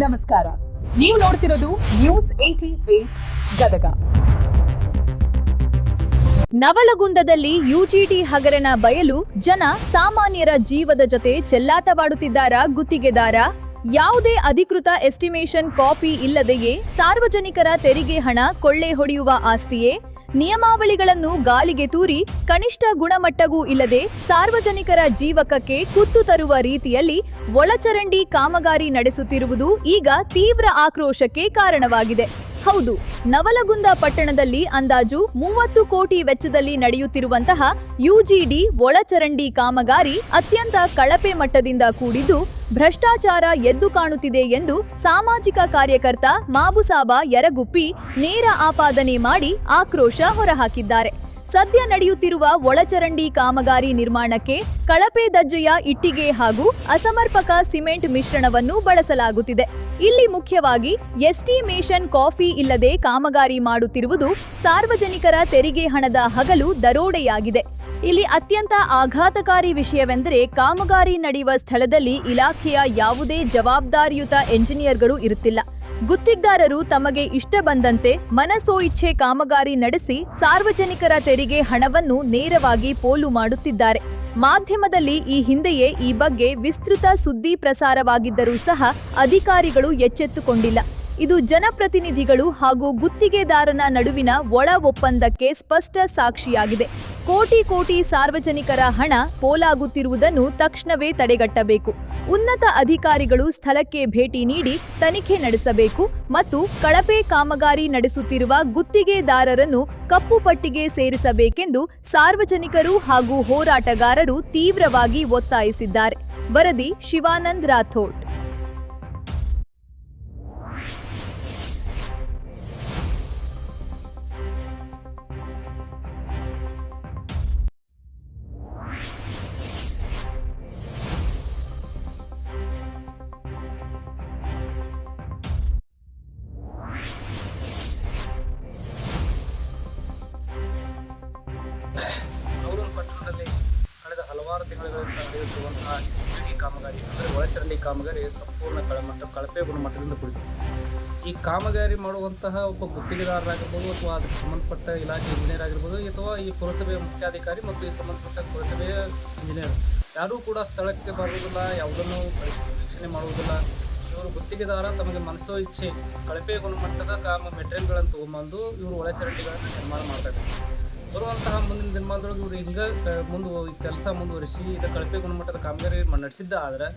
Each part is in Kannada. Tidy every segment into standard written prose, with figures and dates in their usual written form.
ನಮಸ್ಕಾರ, ನೀವು ನೋಡ್ತಿರೋದು ನ್ಯೂಸ್ 88 ಗದಗ. ನವಲಗುಂದದಲ್ಲಿ ಯುಜಿಡಿ ಹಗರಣ ಬಯಲು. ಜನ ಸಾಮಾನ್ಯರ ಜೀವದ ಜೊತೆ ಚೆಲ್ಲಾಟವಾಡುತ್ತಿದ್ದಾರಾ ಗುತ್ತಿಗೆದಾರ? ಯಾವುದೇ ಅಧಿಕೃತ ಎಸ್ಟಿಮೇಷನ್ ಕಾಪಿ ಇಲ್ಲದೆಯೇ ಸಾರ್ವಜನಿಕರ ತೆರಿಗೆ ಹಣ ಕೊಳ್ಳೆ ಹೊಡೆಯುವ ಆಸ್ತಿಯೇ? ನಿಯಮಾವಳಿಗಳನ್ನು ಗಾಳಿಗೆ ತೂರಿ ಕನಿಷ್ಠ ಗುಣಮಟ್ಟವೂ ಇಲ್ಲದೆ ಸಾರ್ವಜನಿಕರ ಜೀವಕಕ್ಕೆ ಕುತ್ತು ತರುವ ರೀತಿಯಲ್ಲಿ ಒಳಚರಂಡಿ ಕಾಮಗಾರಿ ನಡೆಸುತ್ತಿರುವುದು ಈಗ ತೀವ್ರ ಆಕ್ರೋಶಕ್ಕೆ ಕಾರಣವಾಗಿದೆ. ಹೌದು, ನವಲಗುಂದ ಪಟ್ಟಣದಲ್ಲಿ ಅಂದಾಜು 30 ಕೋಟಿ ವೆಚ್ಚದಲ್ಲಿ ನಡೆಯುತ್ತಿರುವಂತಹ ಯುಜಿಡಿ ಒಳಚರಂಡಿ ಕಾಮಗಾರಿ ಅತ್ಯಂತ ಕಳಪೆ ಮಟ್ಟದಿಂದ ಕೂಡಿದ್ದು ಭ್ರಷ್ಟಾಚಾರ ಎದ್ದು ಕಾಣುತ್ತಿದೆ ಎಂದು ಸಾಮಾಜಿಕ ಕಾರ್ಯಕರ್ತ ಮಾಬುಸಾಬ ಯರಗುಪ್ಪಿ ನೇರ ಆಪಾದನೆ ಮಾಡಿ ಆಕ್ರೋಶ ಹೊರಹಾಕಿದ್ದಾರೆ. ಸದ್ಯ ನಡೆಯುತ್ತಿರುವ ಒಳಚರಂಡಿ ಕಾಮಗಾರಿ ನಿರ್ಮಾಣಕ್ಕೆ ಕಳಪೆ ದರ್ಜೆಯ ಇಟ್ಟಿಗೆ ಹಾಗೂ ಅಸಮರ್ಪಕ ಸಿಮೆಂಟ್ ಮಿಶ್ರಣವನ್ನು ಬಳಸಲಾಗುತ್ತಿದೆ. ಇಲ್ಲಿ ಮುಖ್ಯವಾಗಿ ಎಸ್ಟಿಮೇಷನ್ ಕಾಪಿ ಇಲ್ಲದೆ ಕಾಮಗಾರಿ ಮಾಡುತ್ತಿರುವುದು ಸಾರ್ವಜನಿಕರ ತೆರಿಗೆ ಹಣದ ಹಗಲು ದರೋಡೆಯಾಗಿದೆ. ಇಲ್ಲಿ ಅತ್ಯಂತ ಆಘಾತಕಾರಿ ವಿಷಯವೆಂದರೆ ಕಾಮಗಾರಿ ನಡೆಯುವ ಸ್ಥಳದಲ್ಲಿ ಇಲಾಖೆಯ ಯಾವುದೇ ಜವಾಬ್ದಾರಿಯುತ ಎಂಜಿನಿಯರ್ಗಳು ಇರುತ್ತಿಲ್ಲ. ಗುತ್ತಿಗೆದಾರರು ತಮಗೆ ಇಷ್ಟ ಬಂದಂತೆ ಮನಸೋಇಚ್ಛೆ ಕಾಮಗಾರಿ ನಡೆಸಿ ಸಾರ್ವಜನಿಕರ ತೆರಿಗೆ ಹಣವನ್ನು ನೇರವಾಗಿ ಪೋಲು ಮಾಡುತ್ತಿದ್ದಾರೆ. ಮಾಧ್ಯಮದಲ್ಲಿ ಈ ಹಿಂದೆಯೇ ಈ ಬಗ್ಗೆ ವಿಸ್ತೃತ ಸುದ್ದಿ ಪ್ರಸಾರವಾಗಿದ್ದರೂ ಸಹ ಅಧಿಕಾರಿಗಳು ಎಚ್ಚೆತ್ತುಕೊಂಡಿಲ್ಲ. ಇದು ಜನಪ್ರತಿನಿಧಿಗಳು ಹಾಗೂ ಗುತ್ತಿಗೆದಾರನ ನಡುವಿನ ಒಳ ಒಪ್ಪಂದಕ್ಕೆ ಸ್ಪಷ್ಟ ಸಾಕ್ಷಿಯಾಗಿದೆ. ಕೋಟಿ ಸಾರ್ವಜನಿಕರ ಹಣ ಪೋಲಾಗುತ್ತಿರುವುದನ್ನು ತಕ್ಷಣವೇ ತಡೆಗಟ್ಟಬೇಕು. ಉನ್ನತ ಅಧಿಕಾರಿಗಳು ಸ್ಥಳಕ್ಕೆ ಭೇಟಿ ನೀಡಿ ತನಿಖೆ ನಡೆಸಬೇಕು ಮತ್ತು ಕಳಪೆ ಕಾಮಗಾರಿ ನಡೆಸುತ್ತಿರುವ ಗುತ್ತಿಗೆದಾರರನ್ನು ಕಪ್ಪು ಪಟ್ಟಿಗೆ ಸೇರಿಸಬೇಕೆಂದು ಸಾರ್ವಜನಿಕರು ಹಾಗೂ ಹೋರಾಟಗಾರರು ತೀವ್ರವಾಗಿ ಒತ್ತಾಯಿಸಿದ್ದಾರೆ. ವರದಿ ಶಿವಾನಂದ್ ರಾಥೋಡ್. ಪಟ್ಟಣದಲ್ಲಿ ಕಳೆದ ಹಲವಾರು ತಿಂಗಳುಗಳಿಂದ ನಡೆಯುತ್ತಿರುವಂತಹ ಯುಜಿಡಿ ಕಾಮಗಾರಿ ಅಂದರೆ ಒಳಚರಂಡಿ ಕಾಮಗಾರಿ ಸಂಪೂರ್ಣ ಕಳಪೆ ಗುಣಮಟ್ಟದಿಂದ ಕೂಡಿದೆ. ಈ ಕಾಮಗಾರಿ ಮಾಡುವಂತಹ ಒಬ್ಬ ಗುತ್ತಿಗೆದಾರರಾಗಿರ್ಬೋದು ಅಥವಾ ಅದಕ್ಕೆ ಸಂಬಂಧಪಟ್ಟ ಇಲಾಖೆ ಇಂಜಿನಿಯರ್ ಆಗಿರ್ಬೋದು ಅಥವಾ ಈ ಪುರಸಭೆಯ ಮುಖ್ಯಾಧಿಕಾರಿ ಮತ್ತು ಈ ಸಂಬಂಧಪಟ್ಟ ಪುರಸಭೆಯ ಇಂಜಿನಿಯರ್ ಯಾರೂ ಕೂಡ ಸ್ಥಳಕ್ಕೆ ಬರುವುದಿಲ್ಲ, ಯಾವುದನ್ನು ವೀಕ್ಷಣೆ ಮಾಡುವುದಿಲ್ಲ. ಇವರು ಗುತ್ತಿಗೆದಾರ ತಮಗೆ ಮನಸೋ ಇಚ್ಛೆ ಕಳಪೆ ಗುಣಮಟ್ಟದ ಮೆಟೀರಿಯಲ್ಗಳನ್ನು ತೊಗೊಂಬಂದು ಇವರು ಒಳಚರಂಡಿಗಳನ್ನು ನಿರ್ಮಾಣ ಮಾಡ್ತಾರೆ. ಬರುವಂತಹ ಮುಂದಿನ ದಿನಮಾನದೊಳಗೆ ಇವರು ಹಿಂಗೆ ಕೆಲಸ ಮುಂದುವರಿಸಿ ಇದು ಕಳಪೆ ಗುಣಮಟ್ಟದ ಕಾಮಗಾರಿ ನಡೆಸಿದ್ದ ಆದರೆ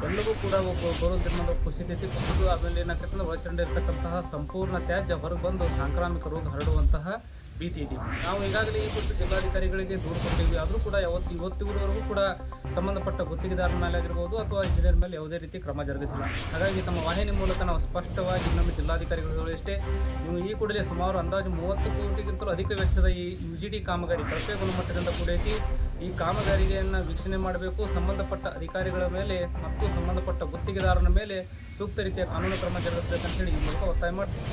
ಎಲ್ಲವೂ ಕೂಡ ಬರೋ ದಿನಮಾನ ಕುಸಿತೈತಿ. ಕುಸಿದು ಆಮೇಲೆ ಏನಾಗ್ತದೆ, ಒಳಚರಂಡಿ ಇರ್ತಕ್ಕಂತಹ ಸಂಪೂರ್ಣ ತ್ಯಾಜ್ಯ ಹೊರಗೆ ಬಂದು ಸಾಂಕ್ರಾಮಿಕ ರೋಗ ಹರಡುವಂತಹ ಭೀತಿ ಇದೆ. ನಾವು ಈಗಾಗಲೇ ಈ ಕುರಿತು ಜಿಲ್ಲಾಧಿಕಾರಿಗಳಿಗೆ ದೂರು ಕೊಟ್ಟಿದ್ವಿ. ಆದರೂ ಕೂಡ ಇವತ್ತಿವರೆಗೂ ಕೂಡ ಸಂಬಂಧಪಟ್ಟ ಗುತ್ತಿಗೆದಾರರ ಮೇಲೆ ಆಗಿರ್ಬೋದು ಅಥವಾ ಇಂಜಿನಿಯರ್ ಮೇಲೆ ಯಾವುದೇ ರೀತಿ ಕ್ರಮ ಜರುಗಿಸಿಲ್ಲ. ಹಾಗಾಗಿ ತಮ್ಮ ವಾಹಿನಿ ಮೂಲಕ ನಾವು ಸ್ಪಷ್ಟವಾಗಿ ನಮ್ಮ ಜಿಲ್ಲಾಧಿಕಾರಿಗಳು ಇಷ್ಟೇ, ನೀವು ಈ ಕೂಡಲೇ ಸುಮಾರು ಅಂದಾಜು 30 ಕೋಟಿಗಿಂತಲೂ ಅಧಿಕ ವೆಚ್ಚದ ಈ ಯುಜಿಡಿ ಕಾಮಗಾರಿ ಕಳಪೆ ಗುಣಮಟ್ಟದಿಂದ ಕೂಡೈತಿ. ಈ ಕಾಮಗಾರಿಯನ್ನು ವೀಕ್ಷಣೆ ಮಾಡಬೇಕು. ಸಂಬಂಧಪಟ್ಟ ಅಧಿಕಾರಿಗಳ ಮೇಲೆ ಮತ್ತು ಸಂಬಂಧಪಟ್ಟ ಗುತ್ತಿಗೆದಾರನ ಮೇಲೆ ಸೂಕ್ತ ರೀತಿಯ ಕಾನೂನು ಕ್ರಮ ಜರುಗಿಸಬೇಕಂತೇಳಿ ಈ ಮೂಲಕ ಒತ್ತಾಯ ಮಾಡ್ತೀವಿ.